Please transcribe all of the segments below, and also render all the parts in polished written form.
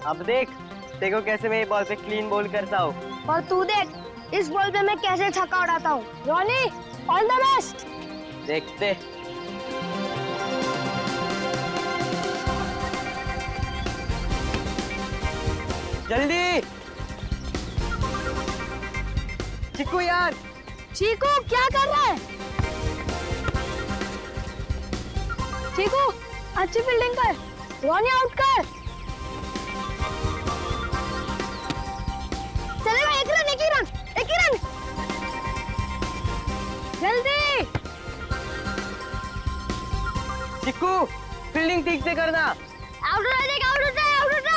अब देख, देखो कैसे मैं ये बॉल पे क्लीन बॉल करता हूँ। और तू देख, इस बॉल पे मैं कैसे छक्का उड़ाता हूँ। Ronnie, all the best. देखते। जल्दी चिक्कू यार। चीकू क्या कर रहा है? चीकू अच्छी फील्डिंग कर, रॉनी आउट कर। चलेगा, एक रन, एक ही रन, एक ही रन। जल्दी चिक्कू फील्डिंग ठीक से करना। आउट हो जाएगा, आउट हो जाए, आउट हो जाए।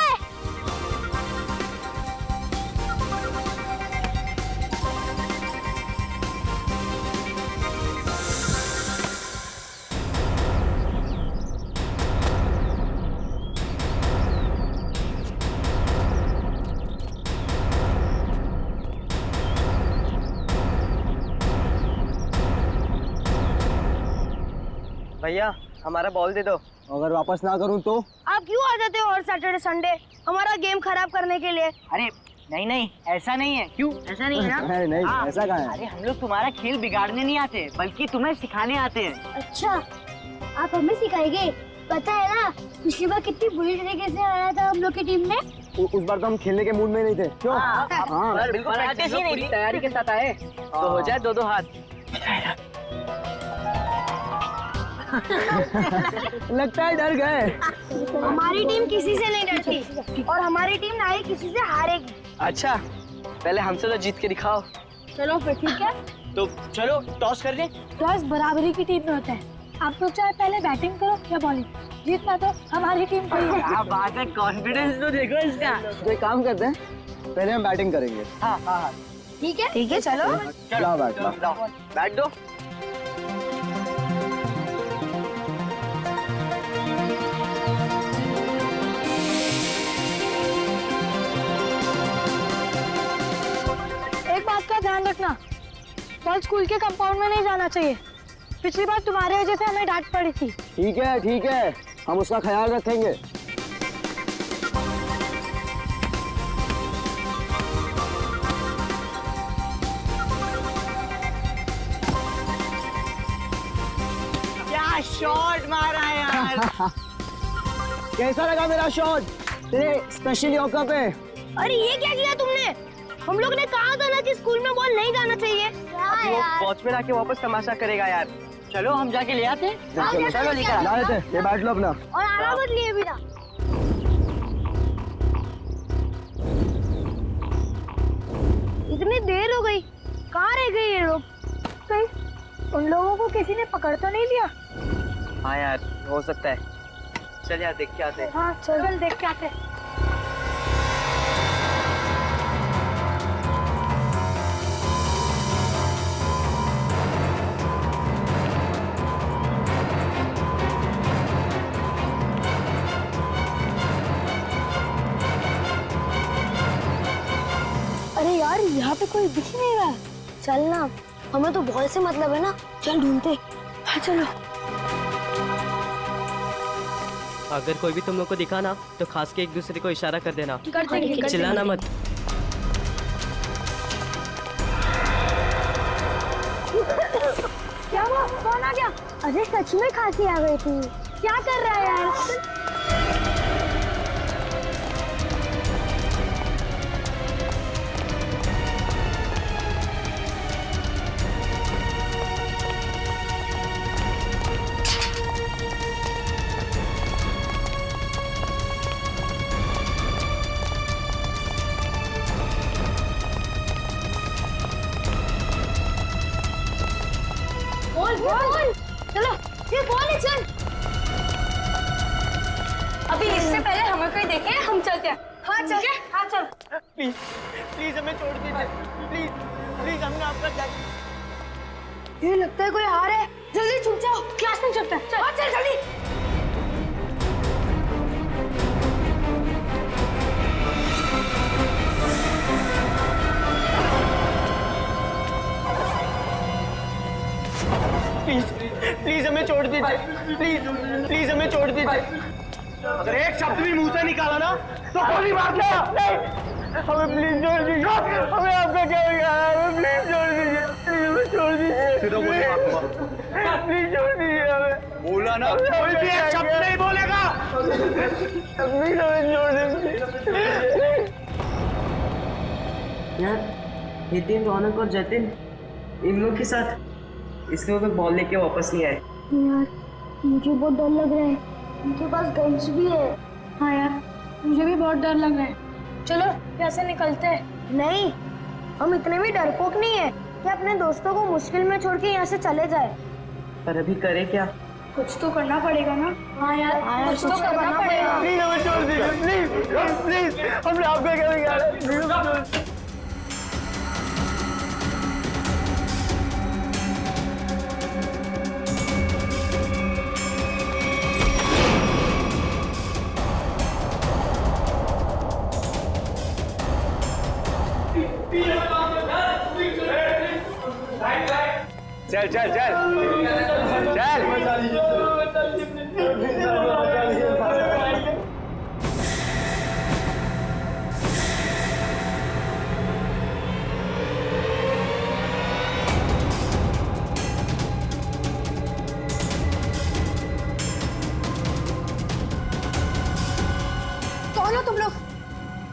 भैया हमारा बॉल दे दो। अगर वापस ना करूं तो? आप क्यों आ जाते हो हर सैटरडे संडे हमारा गेम खराब करने के लिए? अरे नहीं नहीं, ऐसा नहीं है। क्यों ऐसा नहीं है ना? नहीं, हाँ, ऐसा कहाँ है? अरे हम लोग तुम्हारा खेल बिगाड़ने नहीं आते, बल्कि तुम्हें सिखाने आते हैं। अच्छा, आप हमें सिखाएंगे? पता है ना पिछली बार कितनी बुरी तरीके से आया था हम लोग की टीम ने। उस बार तो हम खेलने के मूड में नहीं थे। क्यों? हाँ, बिल्कुल प्रैक्टिस ही नहीं थी, तैयारी के साथ आए तो हो जाए दो दो हाथ। लगता है डर गए। हमारी टीम किसी से नहीं डरती और हमारी टीम ना ही किसी से हारेगी। अच्छा पहले हमसे तो जीत के दिखाओ। चलो फिर ठीक है, तो चलो टॉस कर दे। टॉस बराबरी की टीम में होता है। आप लोग चाहे पहले बैटिंग करो या बॉलिंग, जीतना तो हमारी टीम को ही है। क्या बात है, कॉन्फिडेंस तो देखो इसका। तो एक काम करते हैं, पहले हम बैटिंग करेंगे। हाँ, ठीक है चलो। लाओ बैट, लाओ। बैट दो। एक बात का ध्यान रखना, बॉल स्कूल के कंपाउंड में नहीं जाना चाहिए। पिछली बार तुम्हारे वजह से हमें डांट पड़ी थी। ठीक है, हम उसका ख्याल रखेंगे। क्या शॉट मारा है यार। कैसा लगा मेरा शॉट तेरे स्पेशल यॉर्कर पे? अरे ये क्या किया तुमने? हम लोग ने कहा था ना कि स्कूल में बॉल नहीं जाना चाहिए। अभी वो वॉचमैन आके वापस तमाशा करेगा यार। चलो हम जाके ले आते। चलो लेकर ला लेते, ये बैट लो अपना। और आना मत लिए बिना। इतनी देर हो गई, कहाँ रह गए ये लोग? कहीं उन लोगों को किसी ने पकड़ तो नहीं लिया? हाँ यार हो सकता है। चल यार देख के आते हैं। हाँ चल देख के आते। अरे यार यहाँ पे कोई दिख ही नहीं रहा। चल ना, हमें तो बॉल से मतलब है ना, चल ढूंढते। हाँ चलो। अगर कोई भी तुम लोग को दिखा ना तो खास के एक दूसरे को इशारा कर देना। करते चिल्लाना मत। क्या हुआ? कौन आ गया? अरे सच में खांसी आ गई थी। क्या कर रहा है यार? बोल चलो, ये बॉल है, चल। अभी इससे पहले हमें कोई देखे हम चलते हैं। हाँ चल, हाँ चल। प्लीज प्लीज हमें छोड़ दीजिए। प्लीज प्लीज हमने आपका क्या। ये लगता है कोई आ रहा है। जल्दी छुप जाओ, क्लास में चलते हैं। चल चल जल्दी। प्लीज प्लीज हमें छोड़ दीजिए। प्लीज प्लीज हमें छोड़ दीजिए। अगर एक शब्द भी मुंह से निकाला ना तो गोली मार दे। हमें प्लीज छोड़ दीजिए, हमें आपका क्या बिगाड़ा है, हमें प्लीज छोड़ दीजिए, प्लीज हमें छोड़ दीजिए, प्लीज छोड़ दीजिए हमें। बोला ना, कोई भी एक शब्द नहीं बोलेगा। प्लीज हमें छोड़ दीजिए। यार नितिन, रौनक और जतिन इन लोग के साथ इसलिए वो बॉल लेके वापस नहीं आए। यार मुझे बहुत डर लग रहा है, उनके पास गन्स भी है। हाँ यार मुझे भी बहुत डर लग रहा है। चलो यहाँ से निकलते हैं। नहीं, हम इतने भी डरपोक नहीं है कि अपने दोस्तों को मुश्किल में छोड़ के यहाँ से चले जाए। पर अभी करे क्या? कुछ तो करना पड़ेगा ना। हाँ यार कुछ तो करना पड़ेगा। प्लीज हमें छोड़ दीजिए, प्लीज प्लीज, हमने आपका क्या बिगाड़ा है, प्लीज। चल चल चल चल। कौन हो तुम लोग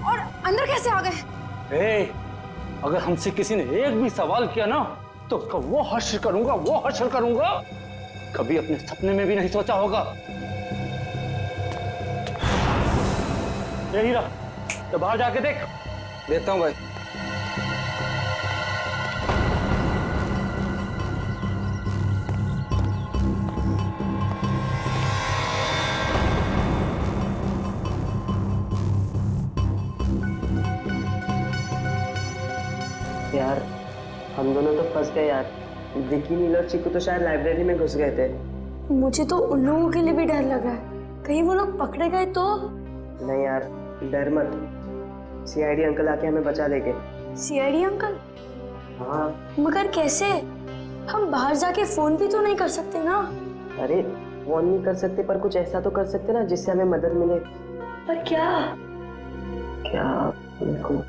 और अंदर कैसे आ गए? अगर हमसे किसी ने एक भी सवाल किया ना तो उसका वो हश्र करूंगा कभी अपने सपने में भी नहीं सोचा होगा। ये हीरा, तो बाहर जाके देख। देता हूं भाई। यार हम दोनों तो फंस गए यार। विकी, नील और चिकू तो शायद लाइब्रेरी में घुस गए थे। मुझे तो उन लोगों के लिए भी डर लग रहा है, कहीं वो लोग पकड़े गए तो। नहीं यार, डर मत, सीआईडी अंकल आके हमें बचा लेंगे। CID uncle? हाँ। मगर कैसे? हम बाहर जाके फोन भी तो नहीं कर सकते ना। अरे फोन नहीं कर सकते पर कुछ ऐसा तो कर सकते ना जिससे हमें मदद मिले। पर क्या? क्या? देखो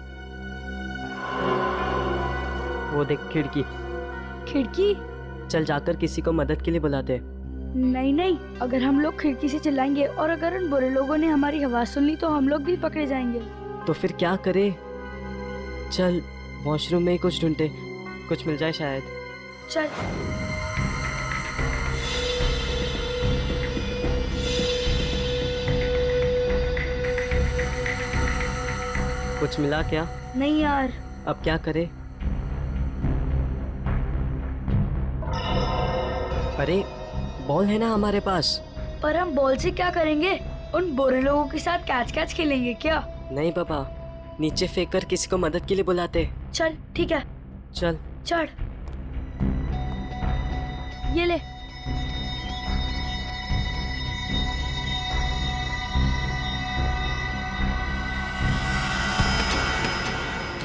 वो देख, खिड़की। खिड़की? चल जाकर किसी को मदद के लिए बुलाते। नहीं नहीं, अगर हम लोग खिड़की से चिल्लाएंगे और अगर उन बुरे लोगों ने हमारी आवाज सुन ली तो हम लोग भी पकड़े जाएंगे। तो फिर क्या करे? चल वॉशरूम में ही कुछ ढूंढते, कुछ मिल जाए शायद। चल। कुछ मिला क्या? नहीं यार। अब क्या करे? अरे बॉल है ना हमारे पास। पर हम बॉल से क्या करेंगे? उन बुरे लोगों के साथ कैच कैच खेलेंगे क्या? नहीं पापा, नीचे फेंक कर किसी को मदद के लिए बुलाते। चल ठीक है, चल चढ़। ये ले।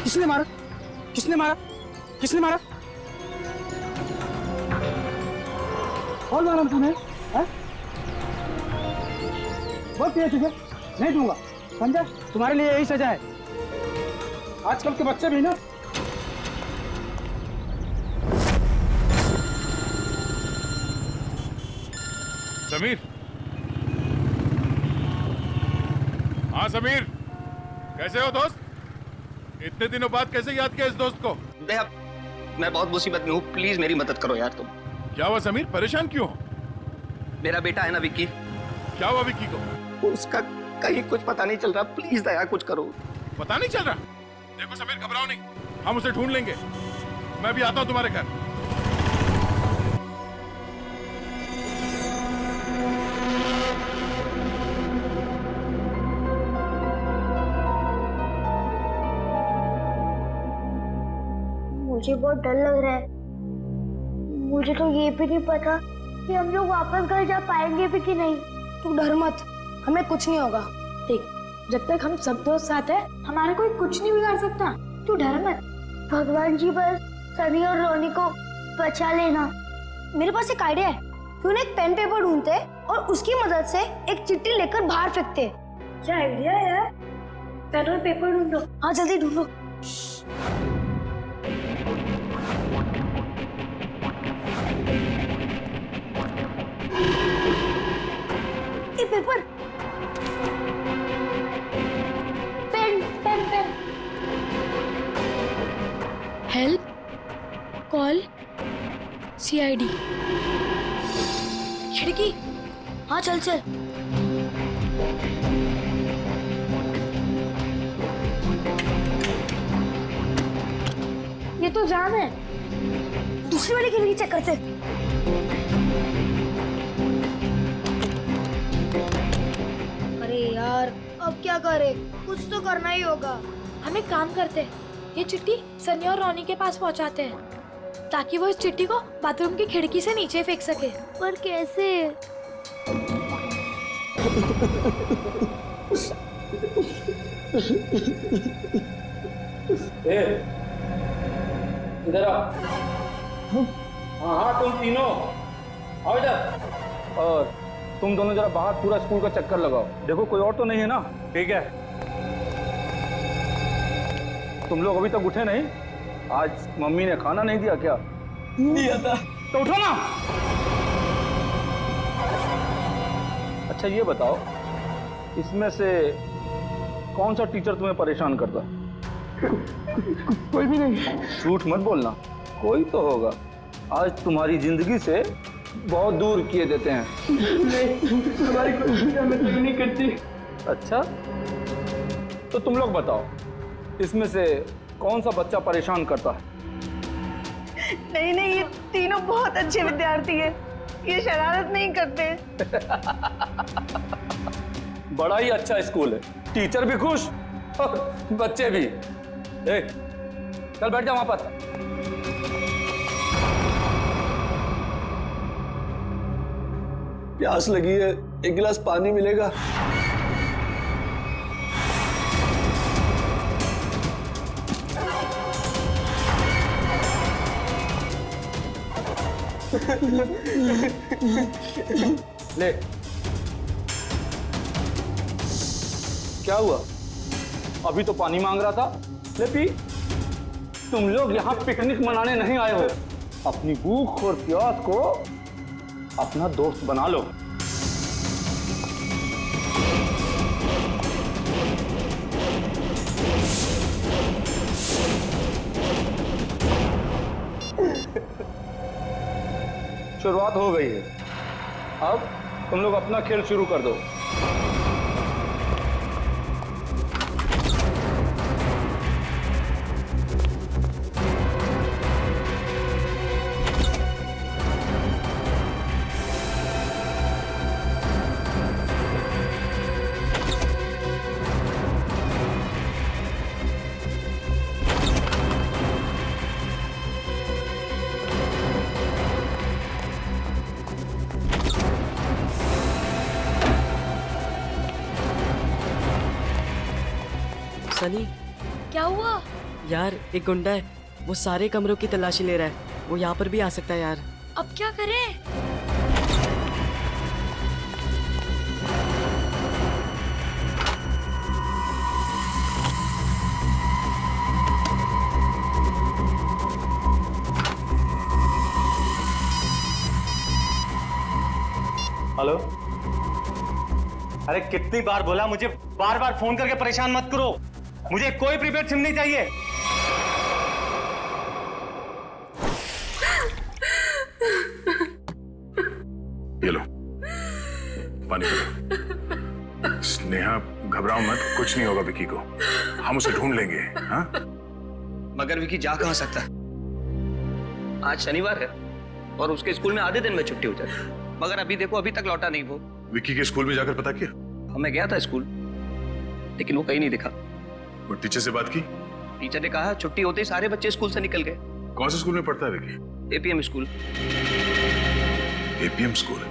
किसने मारा? किसने मारा? किसने मारा? कौन मारा तुम्हें? बहुत किया तुझे, नहीं दूंगा, समझा? तुम्हारे लिए यही सजा है। आजकल के बच्चे भी ना। समीर, हाँ समीर, कैसे हो दोस्त? इतने दिनों बाद कैसे याद किया इस दोस्त को? मैं बहुत मुसीबत में हूँ, प्लीज मेरी मदद करो यार तुम। क्या हुआ समीर, परेशान क्यों हो? मेरा बेटा है ना विक्की, क्या हुआ विक्की को? उसका कहीं कुछ पता नहीं चल रहा, प्लीज दया कुछ करो। पता नहीं चल रहा? देखो समीर, घबराओ नहीं, हम उसे ढूंढ लेंगे। मैं भी आता हूँ तुम्हारे घर। मुझे बहुत डर लग रहा है। मुझे तो ये भी नहीं पता कि हम लोग वापस घर जा पाएंगे भी कि नहीं। तू डर मत, हमें कुछ नहीं होगा। देख, जब तक हम सब दोस्त साथ हैं, हमारा कोई कुछ नहीं बिगाड़ सकता। तू डर मत। भगवान जी बस सनी और रोनी को बचा लेना। मेरे पास एक आइडिया है, क्यों ना एक पेन पेपर ढूंढते और उसकी मदद से एक चिट्ठी लेकर बाहर फेंकते। क्या आइडिया है यार। पेन और पेपर ढूंढो। हाँ जल्दी ढूंढो। ये paper, pen pen pen. Help call CID। खिड़की। हाँ चल चल। ये तो जाम है। दूसरी वाली खिड़की चेक करते। अरे यार अब क्या करे, कुछ तो करना ही होगा। हम एक काम करते हैं, ये चिट्ठी सनी और रोनी के पास पहुंचाते हैं ताकि वो इस चिट्ठी को बाथरूम की खिड़की से नीचे फेंक सके। पर कैसे? इधर आओ। हाँ हाँ तुम तीनों आओ इधर। और तुम दोनों जरा बाहर पूरा स्कूल का चक्कर लगाओ, देखो कोई और तो नहीं है ना। ठीक है। तुम लोग अभी तक उठे नहीं? आज मम्मी ने खाना नहीं दिया क्या? दिया था। तो उठो ना। अच्छा ये बताओ, इसमें से कौन सा टीचर तुम्हें परेशान करता? कोई भी नहीं। झूठ मत बोलना, कोई तो होगा। आज तुम्हारी जिंदगी से बहुत दूर किए देते हैं। नहीं, हमारी कोई हमें तंग नहीं करती। अच्छा तो तुम लोग बताओ, इसमें से कौन सा बच्चा परेशान करता है? नहीं नहीं, ये तीनों बहुत अच्छे विद्यार्थी हैं, ये शरारत नहीं करते। बड़ा ही अच्छा स्कूल है, टीचर भी खुश और बच्चे भी। चल बैठ जा वहां पर। प्यास लगी है, एक गिलास पानी मिलेगा? ले। क्या हुआ? अभी तो पानी मांग रहा था, ले पी। तुम लोग यहाँ पिकनिक मनाने नहीं आए हो, अपनी भूख और प्यास को अपना दोस्त बना लो। शुरुआत हो गई है, अब तुम लोग अपना खेल शुरू कर दो। सनी, क्या हुआ? यार एक गुंडा है, वो सारे कमरों की तलाशी ले रहा है। वो यहाँ पर भी आ सकता है यार। अब क्या करें? हेलो। अरे कितनी बार बोला, मुझे बार बार फोन करके परेशान मत करो। मुझे कोई प्रीपेड सिम नहीं चाहिए। ये लो पानी पीलो। स्नेहा घबराओ मत, कुछ नहीं होगा विकी को, हम उसे ढूंढ लेंगे। हाँ? मगर विकी जा कहाँ सकता है? आज शनिवार है और उसके स्कूल में आधे दिन में छुट्टी हो जाती, मगर अभी देखो अभी तक लौटा नहीं वो। विकी के स्कूल में जाकर पता किया? मैं गया था स्कूल, लेकिन वो कहीं नहीं दिखा। वो टीचर से बात की? टीचर ने कहा छुट्टी होते ही सारे बच्चे स्कूल से निकल गए। कौन से स्कूल में पढ़ता है Vicky? APM school. APM school?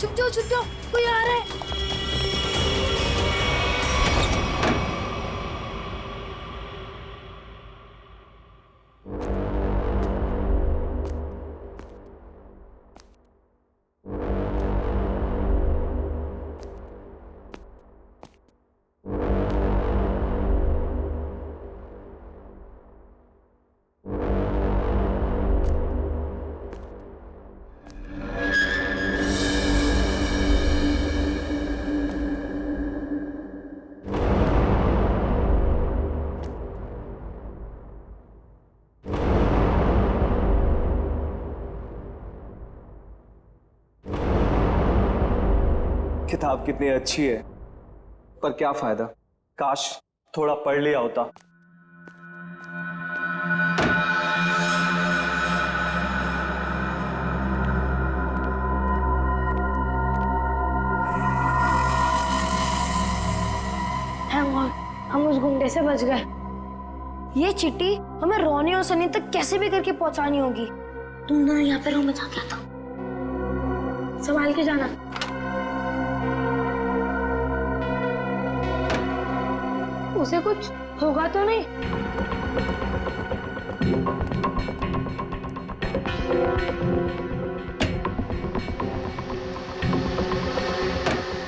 छुप जाओ, कोई आ रहा है। किताब कितनी अच्छी है, पर क्या फायदा, काश थोड़ा पढ़ लिया होता। थैंक गॉड, हम उस गुंडे से बच गए। ये चिट्ठी हमें रोनी और सनी तक कैसे भी करके पहुंचानी होगी। तुम दोनों यहाँ पे रूम में जाके आता, संभाल के जाना। उसे कुछ होगा तो नहीं?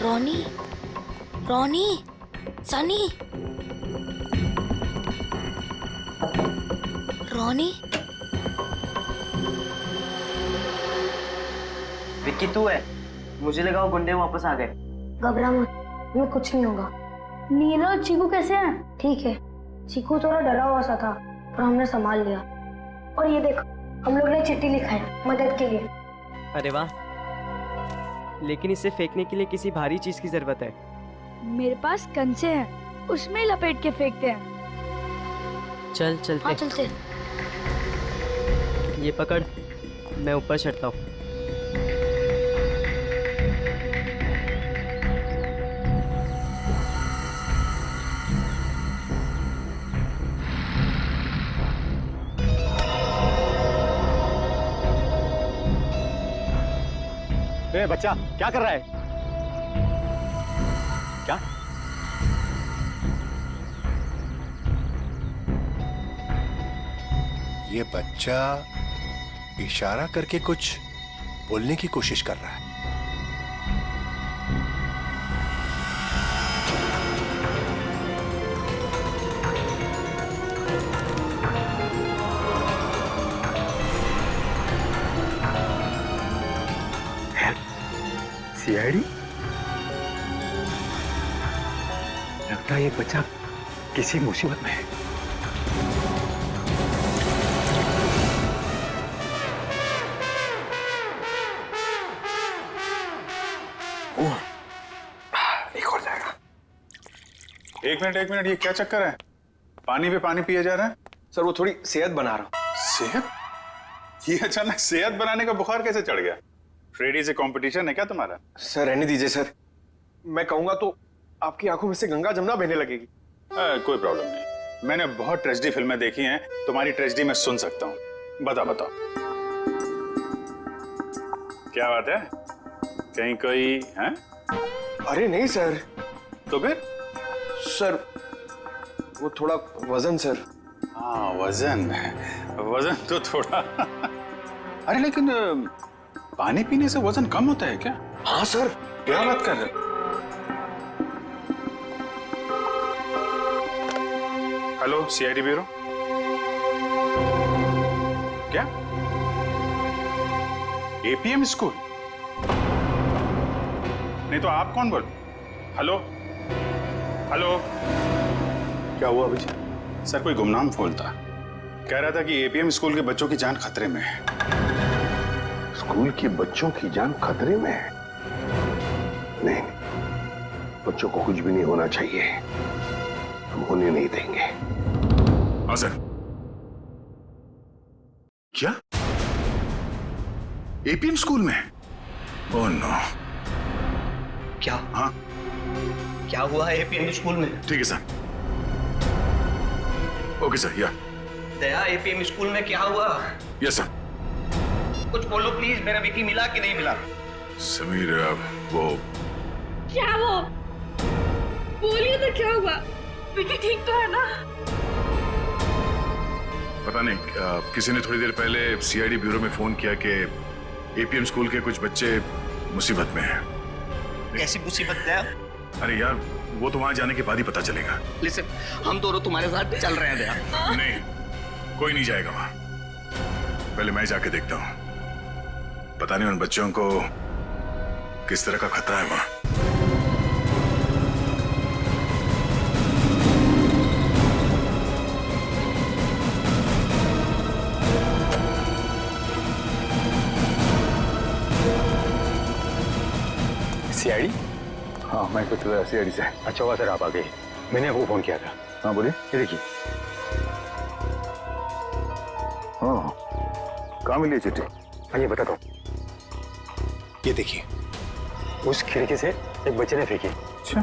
रोनी, रोनी, सनी, रोनी। विक्की तू है? मुझे लगा वो गुंडे वापस आ गए। घबरा मत, हमें कुछ नहीं होगा। नीला और चीकू कैसे हैं? ठीक है, चीकू थोड़ा डरा हुआ सा था पर हमने संभाल लिया। और ये देखो, हम लोग ने चिट्ठी लिखा है मदद के लिए। अरे वाह, लेकिन इसे फेंकने के लिए किसी भारी चीज की जरूरत है। मेरे पास कंचे हैं, उसमें लपेट के फेंकते हैं। चल चलते। हाँ चलते। ये पकड़, मैं ऊपर चढ़ता हूँ। ए बच्चा, क्या कर रहा है? क्या? ये बच्चा इशारा करके कुछ बोलने की कोशिश कर रहा है। सीआईडी? लगता है ये बच्चा किसी मुसीबत में है। एक और जाएगा। एक मिनट, ये क्या चक्कर है? पानी पे पानी पिया जा रहा है? सर वो थोड़ी सेहत बना रहा हूं। सेहत? ये अचानक सेहत बनाने का बुखार कैसे चढ़ गया? फ्रेडी से कंपटीशन है क्या तुम्हारा? सर रहने दीजिए सर, मैं कहूंगा तो आपकी आंखों में से गंगा जमुना बहने लगेगी। कोई प्रॉब्लम नहीं, मैंने बहुत ट्रेजेडी फिल्में देखी हैं, तुम्हारी ट्रेजेडी मैं सुन सकता हूँ। बताओ क्या बात है? कहीं कोई है? अरे नहीं सर। तो फिर? सर वो थोड़ा वजन सर। हाँ वजन तो थोड़ा अरे लेकिन पानी पीने से वजन कम होता है क्या? हाँ सर। क्या बात कर रहे? हेलो सीआईडी ब्यूरो, क्या एपीएम स्कूल? नहीं तो आप कौन बोल? हेलो क्या हुआ अभी? सर कोई गुमनाम फोन था, कह रहा था कि एपीएम स्कूल के बच्चों की जान खतरे में है। स्कूल के बच्चों की जान खतरे में है? नहीं, बच्चों को कुछ भी नहीं होना चाहिए, हम होने नहीं देंगे। हाँ सर। क्या एपीएम स्कूल में? Oh no. क्या? हाँ क्या हुआ है एपीएम स्कूल में? ठीक है सर। Okay sir. या दया, एपीएम स्कूल में क्या हुआ? Yes sir. कुछ बोलो प्लीज, मेरा विकी मिला कि नहीं मिला? समीर वो क्या वो? बोलिए तो क्या हुआ? विकी ठीक तो है ना? पता नहीं किसी ने थोड़ी देर पहले सीआईडी ब्यूरो में फोन किया कि एपीएम स्कूल के कुछ बच्चे मुसीबत में हैं। कैसी मुसीबत है? अरे यार वो तो वहां जाने के बाद ही पता चलेगा। लिसन, हम दोनों तुम्हारे साथ चल रहे हैं दया। नहीं, कोई नहीं जाएगा वहां। पहले मैं जाके देखता हूं। पता नहीं उन बच्चों को किस तरह का खतरा है वहां। सीआईडी? हाँ, मैं कुछ सीआईडी से। अच्छा हुआ सर आप आ गए, मैंने आपको फोन किया था। हाँ बोलिए। ये देखिए। हाँ, कहाँ मिली चिट्ठी? हाँ ये बताता हूँ। ये देखिए, उस खिड़की से एक बच्चे ने फेंकी। अच्छा,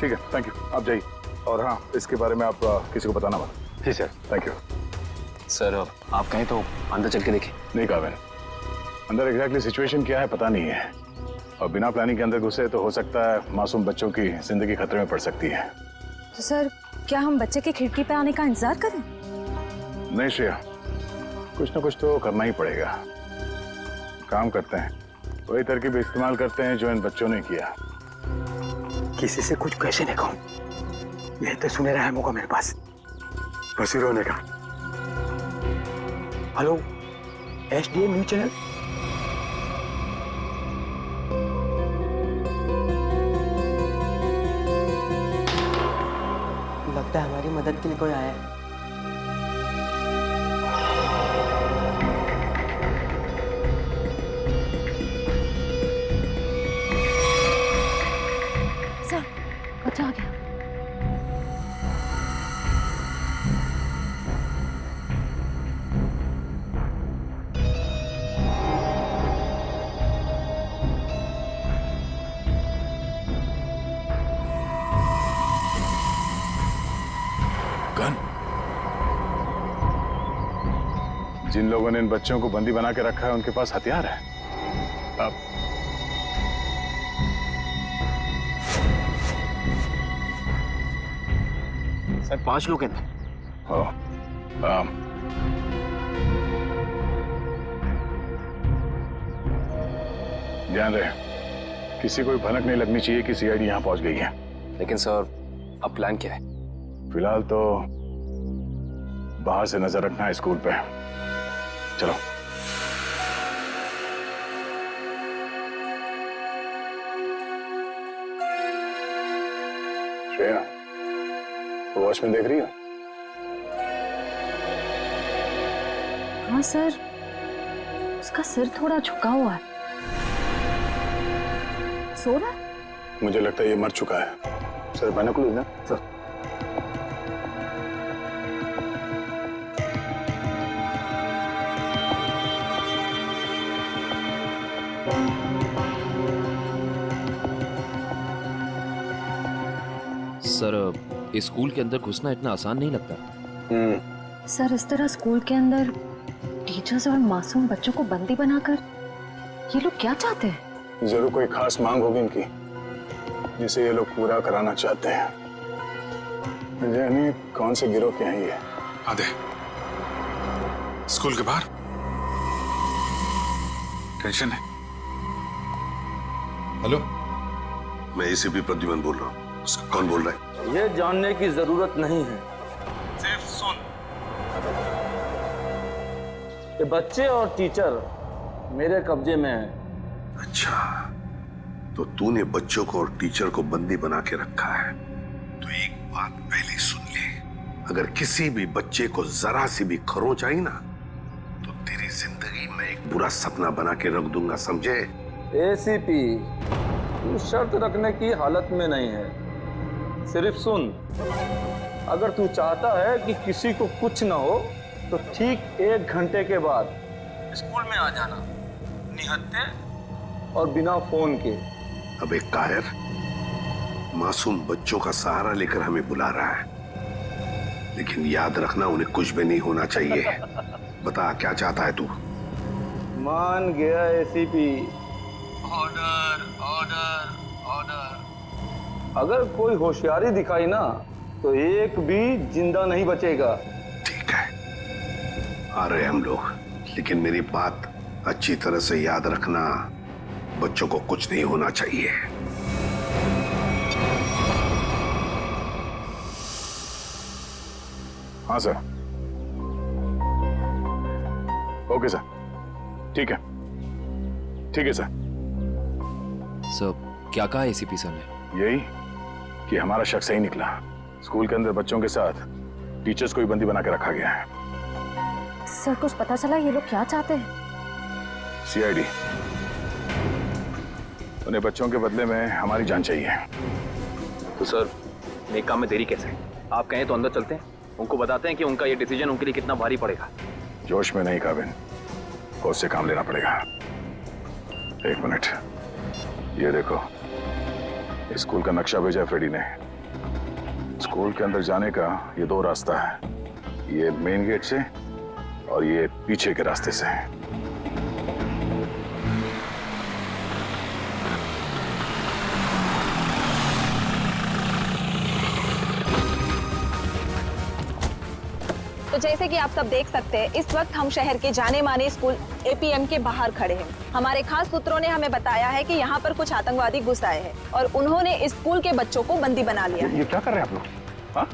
ठीक है, थैंक यू, आप जाइए। और हाँ, इसके बारे में आप किसी को बताना मत। जी सर। Thank you. सर आप कहें तो अंदर चल के देखें। नहीं कहा मैंने। अंदर एग्जैक्टली सिचुएशन क्या है पता नहीं है, और बिना प्लानिंग के अंदर घुसे तो हो सकता है मासूम बच्चों की जिंदगी खतरे में पड़ सकती है। तो सर क्या हम बच्चे की खिड़की पे आने का इंतजार करें? नहीं श्रेया, कुछ ना कुछ तो करना ही पड़ेगा। काम करते हैं, वही तरकीब इस्तेमाल करते हैं जो इन बच्चों ने किया। किसी से कुछ कैसे नहीं कहूं, यही तो सुनहरा है मौका मेरे पास, बस रोने का। Hello, SDM news channel. लगता है हमारी मदद के लिए कोई आया है। सर, बच्चा आ गया। गन? जिन लोगों ने इन बच्चों को बंदी बना के रखा है उनके पास हथियार है। अब सर 5 लोग हैं। ध्यान रहे, किसी को भी भनक नहीं लगनी चाहिए कि सीआईडी यहाँ पहुंच गई है। लेकिन सर अब प्लान क्या है? फिलहाल तो बाहर से नजर रखना है स्कूल पे। चलो। श्रेया, वॉचमैन देख रही हो? हाँ सर, उसका सिर थोड़ा झुका हुआ है। सो रहा है? मुझे लगता है ये मर चुका है। सर बाइनोकुलर ना सर। सर इस स्कूल के अंदर घुसना इतना आसान नहीं लगता। सर इस तरह स्कूल के अंदर टीचर्स और मासूम बच्चों को बंदी बनाकर ये लोग क्या चाहते हैं? जरूर कोई खास मांग होगी इनकी जिसे ये लोग पूरा कराना चाहते हैं। जानिए कौन से गिरोह के हैं ये? आधे स्कूल के बाहर टेंशन है। हेलो, मैं एसीपी प्रद्युमन बोल रहा हूँ। कौन बोल रहा है? ये जानने की जरूरत नहीं है, सिर्फ सुन। कि बच्चे और टीचर मेरे कब्जे में हैं। अच्छा, तो तूने बच्चों को और टीचर को बंदी बना के रखा है। तो एक बात पहले सुन ले, अगर किसी भी बच्चे को जरा सी भी खरोंच आई ना तो तेरी जिंदगी में एक बुरा सपना बना के रख दूंगा, समझे? एसीपी, तू शर्त रखने की हालत में नहीं है। सिर्फ सुन, अगर तू चाहता है कि किसी को कुछ ना हो तो ठीक 1 घंटे के बाद स्कूल में आ जाना, निहत्थे और बिना फोन के। अब एक कायर मासूम बच्चों का सहारा लेकर हमें बुला रहा है, लेकिन याद रखना उन्हें कुछ भी नहीं होना चाहिए। बता क्या चाहता है तू? मान गया एसीपी, ऑर्डर ऑर्डर ऑर्डर। अगर कोई होशियारी दिखाई ना तो एक भी जिंदा नहीं बचेगा। ठीक है, आ रहे हम लोग, लेकिन मेरी बात अच्छी तरह से याद रखना, बच्चों को कुछ नहीं होना चाहिए। हाँ सर। ओके सर, ठीक है, ठीक है सर। सर क्या कहा एसीपी सर ने? यही कि हमारा शक सही निकला। स्कूल के अंदर बच्चों के साथ टीचर्स को भी बंदी बना के रखा गया है। सर कुछ पता चला ये लोग क्या चाहते हैं? सीआईडी। उन्हें बच्चों के बदले में हमारी जान चाहिए। तो सर नेक काम में देरी कैसे? आप कहें तो अंदर चलते हैं, उनको बताते हैं कि उनका ये डिसीजन उनके लिए कितना भारी पड़ेगा। जोश में नहीं काबिन, होश से काम लेना पड़ेगा। एक मिनट, ये देखो, स्कूल का नक्शा भेजा फ्रेडी ने। स्कूल के अंदर जाने का ये दो रास्ता है, ये मेन गेट से और ये पीछे के रास्ते से। तो जैसे कि आप सब देख सकते हैं, इस वक्त हम शहर के जाने माने स्कूल एपीएम के बाहर खड़े हैं। हमारे खास सूत्रों ने हमें बताया है कि यहाँ पर कुछ आतंकवादी घुस आए हैं और उन्होंने इस स्कूल के बच्चों को बंदी बना लिया। ये क्या कर रहे हैं आप लोग? हाँ?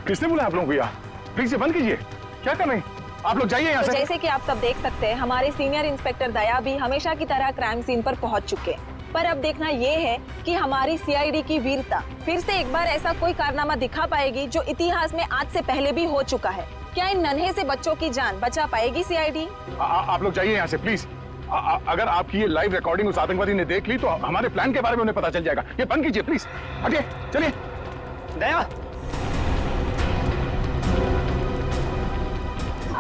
किसने बोला आप लोगों को? यहाँ प्लीज ये बंद कीजिए। क्या कर रहे हैं आप लोग? जाइए यहाँ तो से। जैसे कि आप सब देख सकते हैं, हमारे सीनियर इंस्पेक्टर दया भी हमेशा की तरह क्राइम सीन पर पहुंच चुके हैं। पर अब देखना ये है कि हमारी सीआईडी की वीरता फिर से एक बार ऐसा कोई कारनामा दिखा पाएगी जो इतिहास में आज से पहले भी हो चुका है। क्या इन नन्हे से बच्चों की जान बचा पाएगी सीआईडी? आप लोग जाइए यहाँ से प्लीज। अगर आपकी ये लाइव रिकॉर्डिंग उस आतंकवादी ने देख ली तो हमारे प्लान के बारे में उन्हें पता चल जाएगा। ये बंद कीजिए प्लीज। हटिए, चलिए। दया,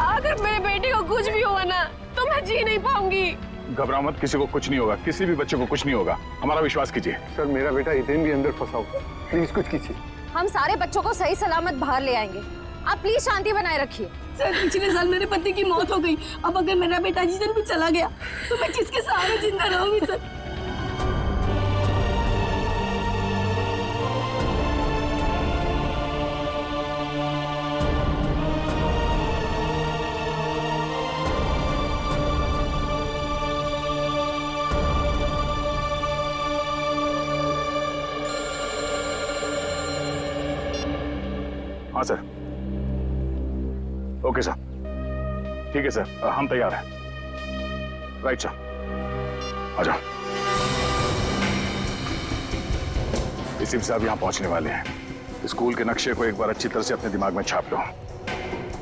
अगर मेरे बेटे को कुछ भी हुआ ना तो मैं जी नहीं पाऊंगी। घबराओ मत, किसी को कुछ नहीं होगा, किसी भी बच्चे को कुछ नहीं होगा, हमारा विश्वास कीजिए। सर मेरा बेटा इतने भी अंदर फंसा हुआ, प्लीज कुछ कीजिए। हम सारे बच्चों को सही सलामत बाहर ले आएंगे, आप प्लीज शांति बनाए रखिए। सर पिछले साल मेरे पति की मौत हो गई, अब अगर मेरा बेटा जिस दिन भी चला गया तो मैं किसके सहारे जिंदा रहूंगी सर? हाँ सर। ओके सर, ठीक है सर, हम तैयार हैं। राइट सर, आ जाओ। इसी से आप यहाँ पहुंचने वाले हैं। स्कूल के नक्शे को एक बार अच्छी तरह से अपने दिमाग में छाप लो,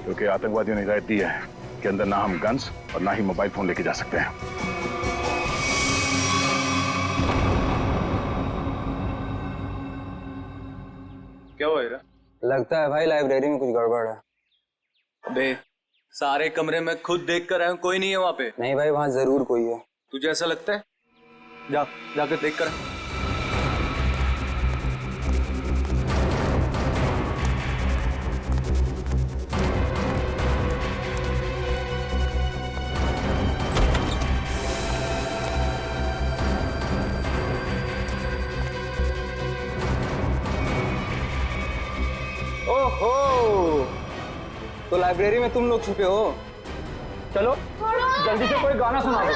क्योंकि आतंकवादियों ने हिदायत दी है कि अंदर ना हम गन्स और ना ही मोबाइल फोन लेके जा सकते हैं। क्या हुआ हीरा? लगता है भाई लाइब्रेरी में कुछ गड़बड़ है। अबे सारे कमरे में खुद देख कर आया हूं, कोई नहीं है वहाँ पे। नहीं भाई, वहाँ जरूर कोई है। तुझे ऐसा लगता है? जाकर देख कर। ओहो, तो लाइब्रेरी में तुम लोग छुपे हो? चलो जल्दी से कोई गाना सुना दो।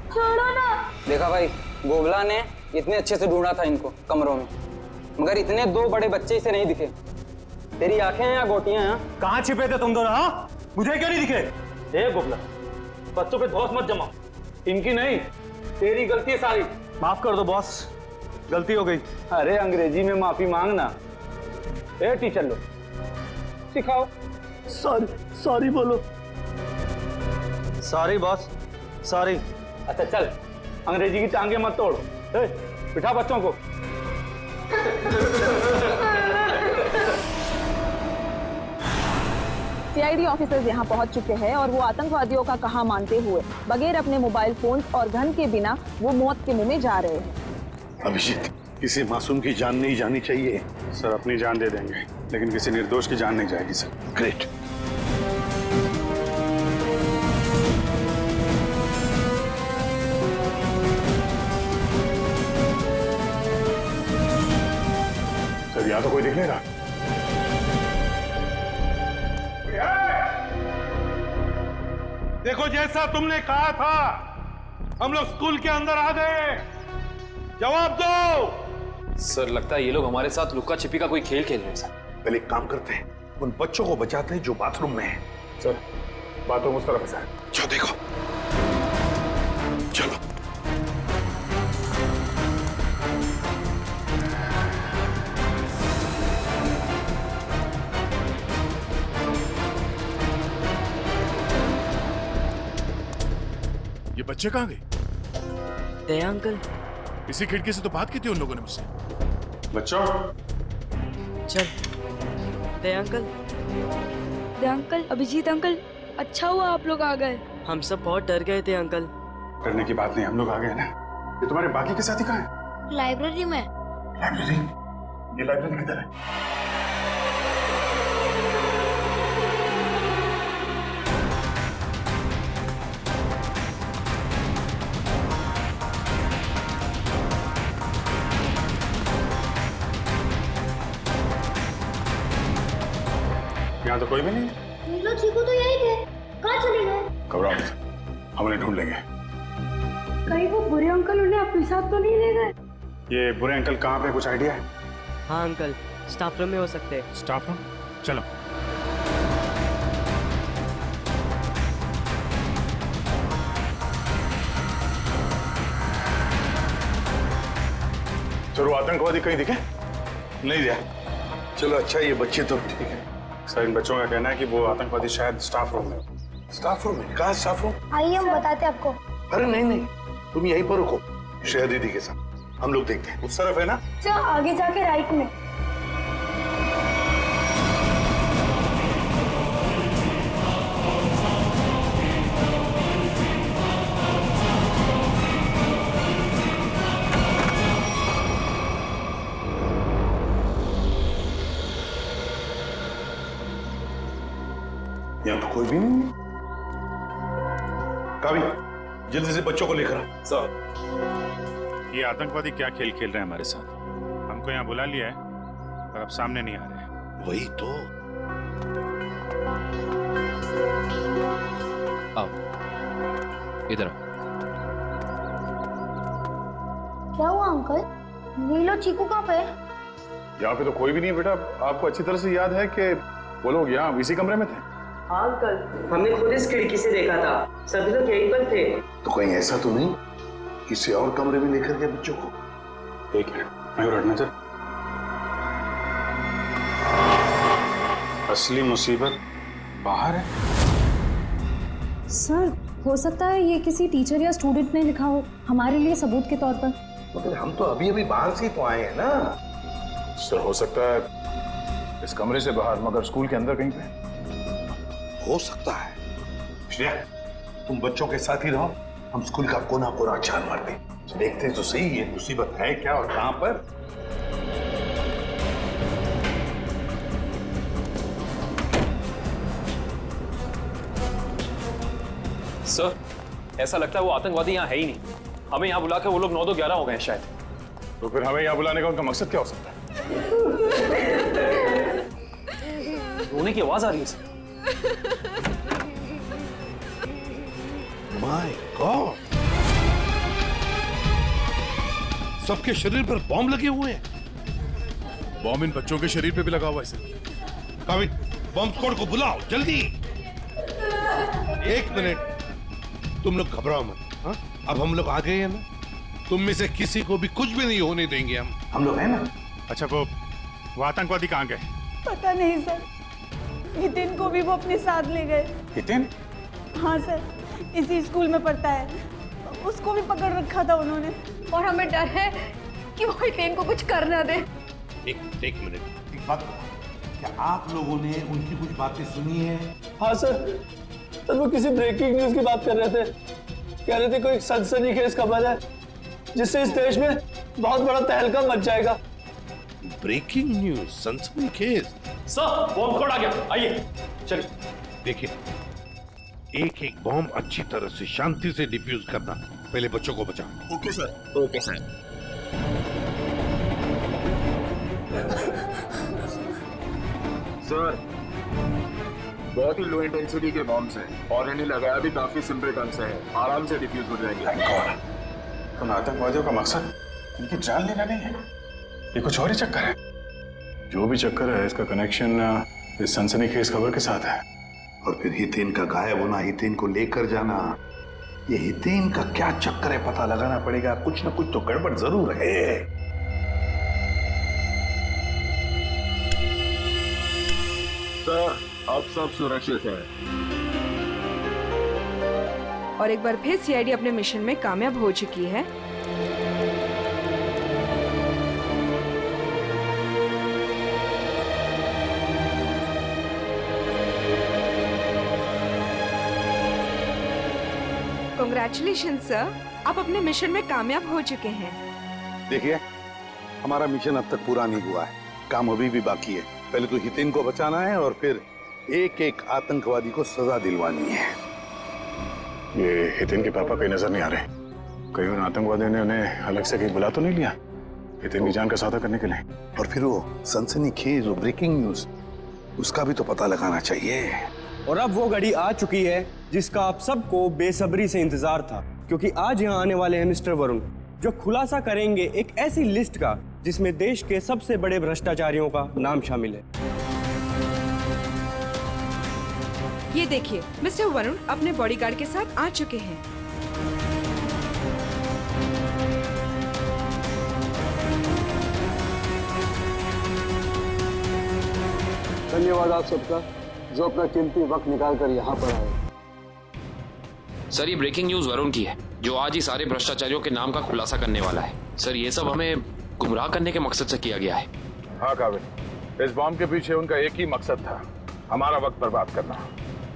छोड़ो ना। देखा भाई, गोगला ने इतने अच्छे से ढूंढा था इनको कमरों में, मगर इतने दो बड़े बच्चे इसे नहीं दिखे। तेरी आंखें हैं या गोटियां हैं? कहाँ छिपे थे तुम दोनों? हाँ, मुझे क्यों नहीं दिखे? ए गोगला, बच्चों पे धौंस मत जमा। इनकी नहीं, तेरी गलती है सारी। माफ कर दो बॉस, गलती हो गई। अरे अंग्रेजी में माफी मांगना। ए टीचर लोग, सिखाओ। सॉरी बोलो। Sorry boss, sorry. अच्छा चल, अंग्रेजी की टांगे मत तोड़। ए, बिठा बच्चों को। सीआईडी ऑफिसर्स यहाँ पहुँच चुके हैं और वो आतंकवादियों का कहा मानते हुए बगैर अपने मोबाइल फोन और गन के बिना वो मौत के मुंह में जा रहे हैं। अभिजीत, किसी मासूम की जान नहीं जानी चाहिए। सर अपनी जान दे देंगे, लेकिन किसी निर्दोष की जान नहीं जाएगी सर। ग्रेट। कोई दिख नहीं रहा। देखो जैसा तुमने कहा था, हम लोग स्कूल के अंदर आ गए। जवाब दो। सर लगता है ये लोग हमारे साथ लुक्का छिपी का कोई खेल खेल रहे हैं सर। पहले एक काम करते हैं, उन बच्चों को बचाते हैं जो बाथरूम में है। सर बाथरूम उस तरफ है सर। जाओ देखो। चलो। ये बच्चे कहाँ गए? दया अंकल। इसी खिड़की से तो बात की थी उन लोगों ने मुझसे। बच्चों चल। दया अंकल। दया अंकल, अभिजीत अंकल, अच्छा हुआ आप लोग आ गए। हम सब बहुत डर गए थे अंकल। डरने की बात नहीं, हम लोग आ गए ना। ये तुम्हारे बाकी के साथी कहाँ हैं? लाइब्रेरी में। लाइब्रेरी? ये लाइब्रेरी किधर है? यहाँ तो कोई भी नहीं है। नीलो चीकू तो यही थे, कहाँ चले गए? घबराओ मत, हम उन्हें ढूंढ लेंगे। कहीं वो बुरे अंकल उन्हें अपने साथ तो नहीं ले गए? ये बुरे अंकल कहाँ पे, कुछ आइडिया है? हाँ अंकल, स्टाफ रूम में हो सकते हैं। Staff room? चलो। चलो आतंकवादी कहीं दिखे? नहीं दिया। चलो अच्छा, ये बच्चे तो ठीक है। सर इन बच्चों का कहना है कि वो आतंकवादी शायद स्टाफ रूम में। स्टाफ रूम में? कहाँ स्टाफ रूम? आइए हम बताते हैं आपको। अरे नहीं नहीं, तुम यहीं पर रुको, श्रेया दीदी के साथ। हम लोग देखते हैं। उस तरफ है ना? चल आगे जाके राइट में। यहाँ तो कोई भी नहीं है। कावी, जल्दी से बच्चों को लेकर आ। सर ये आतंकवादी क्या खेल खेल रहे हैं हमारे साथ? हमको यहाँ बुला लिया है पर अब सामने नहीं आ रहे हैं। वही तो। आओ इधर आओ। क्या हुआ अंकल? नीलो चीकू कहाँ पे? यहाँ पे तो कोई भी नहीं है बेटा। आपको अच्छी तरह से याद है कि वो लोग यहाँ इसी कमरे में थे? हाँ अंकल, हमने खुद इस खिड़की से देखा था, सभी लोग यहीं पर थे। तो कहीं ऐसा तो नहीं किसी और कमरे में लेकर गए बच्चों को? एक मिनट, मयूर हटना चल। असली मुसीबत बाहर है। सर हो सकता है ये किसी टीचर या स्टूडेंट ने लिखा हो हमारे लिए सबूत के तौर पर। मगर हम तो अभी अभी बाहर से ही तो आए हैं ना। सर हो सकता है इस कमरे से बाहर, मगर स्कूल के अंदर कहीं पे हो सकता है। श्रेया, तुम बच्चों के साथ ही रहो, हम स्कूल का कोना कोना छान मार दें। देखते तो सही ये मुसीबत है क्या और कहां पर। सर ऐसा लगता है वो आतंकवादी यहाँ है ही नहीं। हमें यहाँ बुला के वो लोग 9-2-11 हो गए हैं शायद। तो फिर हमें यहाँ बुलाने का उनका मकसद क्या हो सकता है? रोने की आवाज आ रही है सर। माय गॉड, सबके शरीर पर बॉम्ब लगे हुए हैं। बॉम्ब इन बच्चों के शरीर पे भी लगा हुआ है सर। काविद, बॉम्ब स्क्वाड को बुलाओ जल्दी। एक मिनट, तुम लोग घबराओ मत। हाँ? अब हम लोग आ गए हैं ना, तुम में से किसी को भी कुछ भी नहीं होने देंगे हम लोग हैं ना। अच्छा वो आतंकवादी कहाँ गए? पता नहीं सर, नितिन को भी वो अपने साथ ले गए। नितिन? हाँ सर, इसी स्कूल में पढ़ता है, उसको भी पकड़ रखा था उन्होंने। और हमें डर है कि वो हितेन को कुछ कर ना दे। एक मिनट, एक बात बताओ, क्या आप लोगों ने उनकी कुछ बातें सुनी है? हाँ सर, वो किसी ब्रेकिंग न्यूज की बात कर रहे थे। कह रहे थे कोई सनसनीखेज खबर है जिससे इस देश में बहुत बड़ा तहलका मच जाएगा। ब्रेकिंग न्यूज, सनसनीखेज? सर बॉम्ब स्क्वाड आ गया, आइए चलिए। देखिए, एक एक बॉम्ब अच्छी तरह से शांति से डिफ्यूज करना। पहले बच्चों को बचाओ। Okay sir. Okay sir. Sir, बहुत ही लो इंटेंसिटी के बॉम्ब्स हैं और इन्हें लगाया भी काफी सिंपल ढंग से है, आराम से डिफ्यूज हो जाएंगे। उन आतंकवादियों का मकसद इनकी जान लेना नहीं है, ये कुछ और ही चक्कर है। जो भी चक्कर है इसका कनेक्शन इस सनसनीखेज खबर के साथ है। और फिर हितेन का गायब होना, हितेन को लेकर जाना, ये हितेन का क्या चक्कर है पता लगाना पड़ेगा। कुछ ना कुछ तो गड़बड़ जरूर है। सर, अब सब सुरक्षित है। और एक बार फिर सीआईडी अपने मिशन में कामयाब हो चुकी है। कांग्रेचुलेशन सर, आप अपने मिशन में कामयाब हो चुके हैं। देखिए, हमारा मिशन अब तक पूरा नहीं हुआ है, काम अभी भी बाकी है। पहले तो हितेन को बचाना है और फिर एक एक आतंकवादी को सजा दिलवानी है। ये हितेन के पापा कहीं नजर नहीं आ रहे। कहीं उन आतंकवादियों ने उन्हें अलग से कहीं बुला तो नहीं लिया हितेन की जान का सौदा करने के लिए? और फिर वो सनसनीखेज, वो ब्रेकिंग न्यूज, उसका भी तो पता लगाना चाहिए। और अब वो घड़ी आ चुकी है जिसका आप सबको बेसब्री से इंतजार था, क्योंकि आज यहाँ आने वाले हैं मिस्टर वरुण, जो खुलासा करेंगे एक ऐसी लिस्ट का जिसमें देश के सबसे बड़े भ्रष्टाचारियों का नाम शामिल है। ये देखिए, मिस्टर वरुण अपने बॉडीगार्ड के साथ आ चुके हैं। धन्यवाद आप सबका जो अपना कीमती वक्त निकाल कर यहाँ पर आए। सर, ये ब्रेकिंग न्यूज वरुण की है, जो आज ही सारे भ्रष्टाचारियों के नाम का खुलासा करने वाला है। सर, ये सब हमें गुमराह करने के मकसद से किया गया है। हाँ काबिल, इस बॉम्ब के पीछे उनका एक ही मकसद था, हमारा वक्त बर्बाद करना।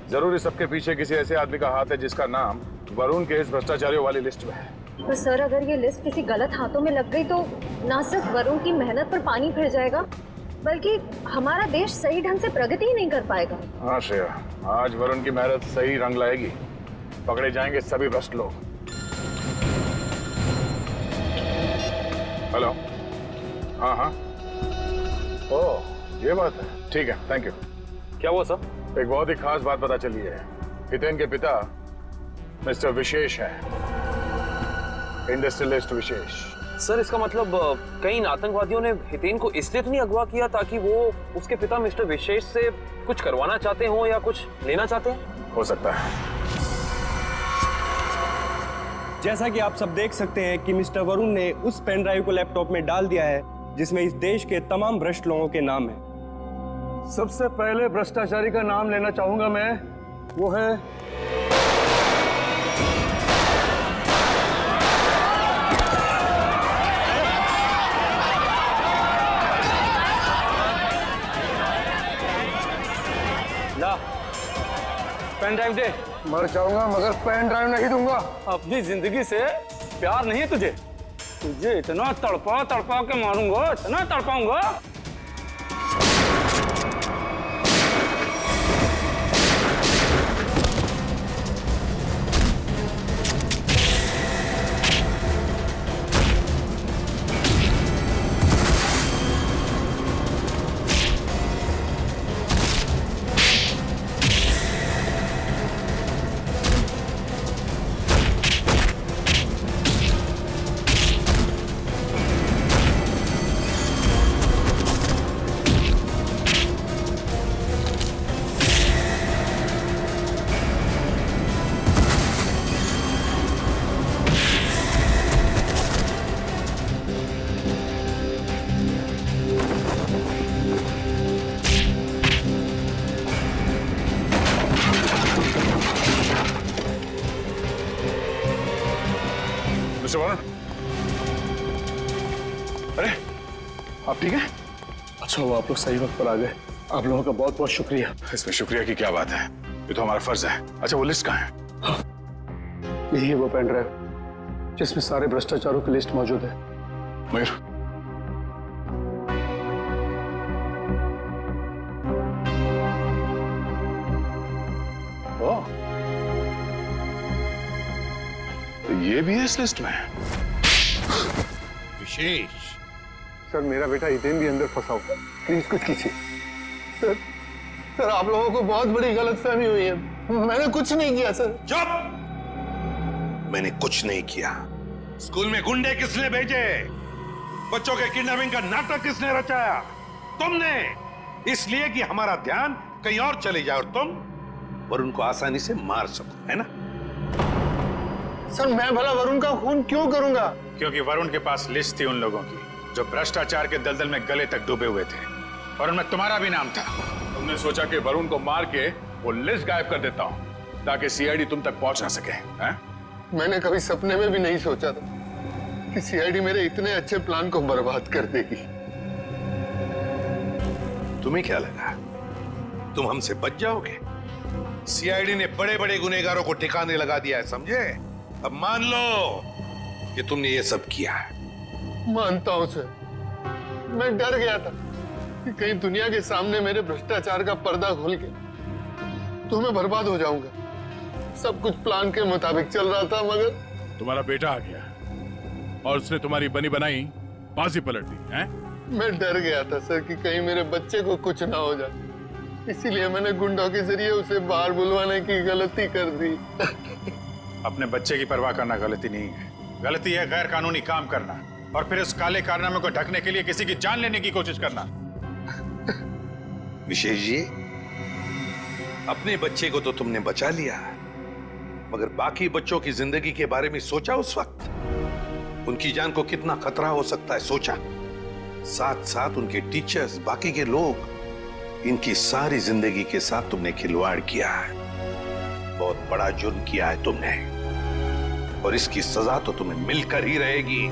जरूर इस सबके पीछे किसी ऐसे आदमी का हाथ है जिसका नाम वरुण के इस भ्रष्टाचारियों वाली लिस्ट में है। तो सर, अगर ये लिस्ट किसी गलत हाथों में लग गई तो ना सिर्फ वरुण की मेहनत पर पानी फिर जाएगा, बल्कि हमारा देश सही ढंग से प्रगति ही नहीं कर पाएगा। हाँ श्रेया, आज वरुण की मेहनत सही रंग लाएगी। पकड़े जाएंगे सभी भ्रष्ट लोग। हेलो, हाँ हाँ, ओह ये बात है, ठीक है, थैंक यू। क्या हुआ सर? एक बहुत ही खास बात पता चली है। हितेन के पिता मिस्टर विशेष हैं, इंडस्ट्रियलिस्ट विशेष। सर, इसका मतलब कई आतंकवादियों ने हितेन को इसलिए तो नहीं अगवा किया ताकि वो उसके पिता मिस्टर विशेष से कुछ करवाना चाहते हो या कुछ लेना चाहते हैं? हो सकता है। जैसा कि आप सब देख सकते हैं कि मिस्टर वरुण ने उस पेन ड्राइव को लैपटॉप में डाल दिया है जिसमें इस देश के तमाम भ्रष्ट लोगों के नाम है। सबसे पहले भ्रष्टाचारी का नाम लेना चाहूंगा मैं, वो है ला, पेन ड्राइव दे। मर जाऊंगा मगर पेन ड्राइव नहीं दूंगा। अपनी जिंदगी से प्यार नहीं है तुझे? तुझे इतना तड़पा तड़पा के मारूंगा, इतना तड़पाऊंगा। अरे आप ठीक हैं? अच्छा हुआ आप लोग सही वक्त पर आ गए। आप लोगों का बहुत बहुत शुक्रिया। इसमें शुक्रिया की क्या बात है, ये तो हमारा फर्ज है। अच्छा वो लिस्ट कहाँ है? हाँ, यही है वो पेन ड्राइव जिसमें सारे भ्रष्टाचारों की लिस्ट मौजूद है। मयूर, तो ये भी है इस लिस्ट में? विशेष सर, मेरा बेटा हितेन भी अंदर फंसा हुआ, प्लीज कुछ कीजिए। सर सर आप लोगों को बहुत बड़ी गलतफहमी हुई है, मैंने कुछ नहीं किया सर। चुप! मैंने कुछ नहीं किया। स्कूल में गुंडे किसने भेजे? बच्चों के किडनैपिंग का नाटक किसने रचाया? तुमने। इसलिए कि हमारा ध्यान कहीं और चले जाए और तुम वरुण को आसानी से मार सको, है ना? सर मैं भला वरुण का खून क्यों करूंगा? क्योंकि वरुण के पास लिस्ट थी उन लोगों की जो भ्रष्टाचार के दलदल में गले तक डूबे हुए थे, और उनमें तुम्हारा भी नाम था। तुमने सोचा कि वरुण को मार के वो लिस्ट गायब कर देता हूं ताकि सीआईडी तुम तक पहुंच ना सके, हैं? मैंने कभी सपने में भी नहीं सोचा था कि सीआईडी मेरे इतने अच्छे प्लान को बर्बाद कर देगी। तुम्हें क्या लगा तुम हमसे बच जाओगे? सीआईडी ने बड़े बड़े गुनहगारों को ठिकाने लगा दिया है, समझे? अब मान लो कि तुमने ये सब किया है। मानता हूं सर, मैं डर गया था कि कहीं दुनिया के सामने मेरे भ्रष्टाचार का पर्दा खुल गया तो मैं बर्बाद हो जाऊंगा। सब कुछ प्लान के मुताबिक चल रहा था, मगर तुम्हारा बेटा आ गया और उसने तुम्हारी बनी बनाई बाजी पलट दी, हैं? मैं डर गया था सर कि कहीं मेरे बच्चे को कुछ ना हो जाए, इसीलिए मैंने गुंडों के जरिए उसे बाहर बुलवाने की गलती कर दी। अपने बच्चे की परवाह करना गलती नहीं है, गलती है गैर कानूनी काम करना और फिर उस काले कारनामे को ढकने के लिए किसी की जान लेने की कोशिश करना। विशेष जी, अपने बच्चे को तो तुमने बचा लिया, मगर बाकी बच्चों की जिंदगी के बारे में सोचा? उस वक्त उनकी जान को कितना खतरा हो सकता है सोचा? साथ साथ उनके टीचर्स, बाकी के लोग, इनकी सारी जिंदगी के साथ तुमने खिलवाड़ किया है। बहुत बड़ा जुर्म किया है तुमने और इसकी सजा तो तुम्हें मिलकर ही रहेगी।